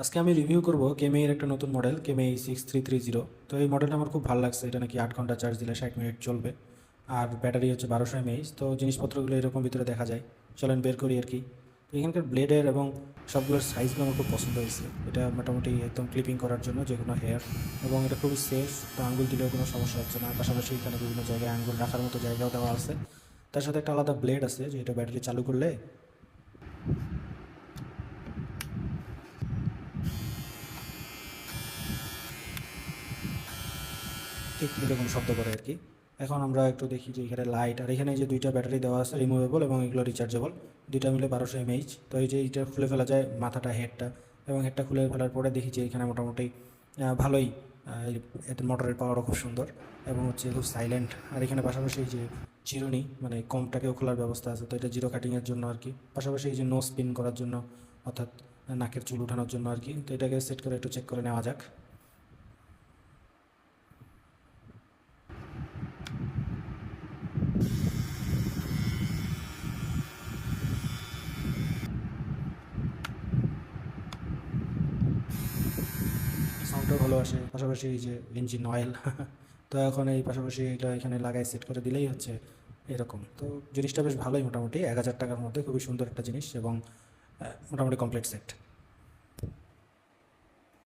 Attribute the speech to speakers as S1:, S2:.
S1: আজকে আমি রিভিউ করব কেমেইর একটা নতুন মডেল কেমেই 6330। তো এই মডেলটা আমার খুব ভালো লাগছে। এটা নাকি 8 ঘন্টা চার্জ দিলে 60 মিনিট চলবে, আর ব্যাটারি হচ্ছে 1200 mAh। তো জিনিসপত্রগুলো এরকম ভিতরে দেখা যায়। চলেন বের করি আর কি। তো এখানকার ব্লেডের এবং সবগুলোর সাইজগুলো আমার খুব পছন্দ হয়েছে। এটা মোটামুটি একদম ক্লিপিং করার জন্য যে কোনো হেয়ার, এবং এটা খুবই সেফ। তো আঙ্গুল দিলেও কোনো সমস্যা হচ্ছে না। পাশাপাশি এখানে বিভিন্ন জায়গায় আঙ্গুল রাখার মতো জায়গাও দেওয়া আছে। তার সাথে একটা আলাদা ব্লেড আছে, যে এটা ব্যাটারি চালু করলে ঠিক এরকম শব্দ করে আর কি। এখন আমরা একটু দেখি যে এখানে লাইট, আর এখানে যে দুইটা ব্যাটারি দেওয়া আছে রিমুভেবল, এবং এগুলো রিচার্জেবল। দুইটা মিলে 1200 mAh। তো এই যে এইটা খুলে ফেলা যায় মাথাটা, হেডটা, এবং হেডটা খুলে ফেলার পরে দেখি যে এখানে মোটামুটি ভালোই এতে মোটরের পাওয়ারও খুব সুন্দর, এবং হচ্ছে খুব সাইলেন্ট। আর এখানে পাশাপাশি এই যে চিরুনি, মানে কমটাকেও খোলার ব্যবস্থা আছে। তো এটা জিরো কাটিংয়ের জন্য আর কি। পাশাপাশি এই যে নো স্পিন করার জন্য, অর্থাৎ নাকের চুল উঠানোর জন্য আর কি। তো এটাকে সেট করে একটু চেক করে নেওয়া যাক। সাউন্ডটাও ভালো আসে, পাশাপাশি এই যে ইঞ্জিন অয়েল তো এখন এই পাশাপাশি এটা এখানে লাগাই সেট করে দিলেই হচ্ছে এরকম। তো জিনিসটা বেশ ভালোই, মোটামুটি 1000 টাকার মধ্যে খুবই সুন্দর একটা জিনিস, এবং মোটামুটি কমপ্লিট সেট।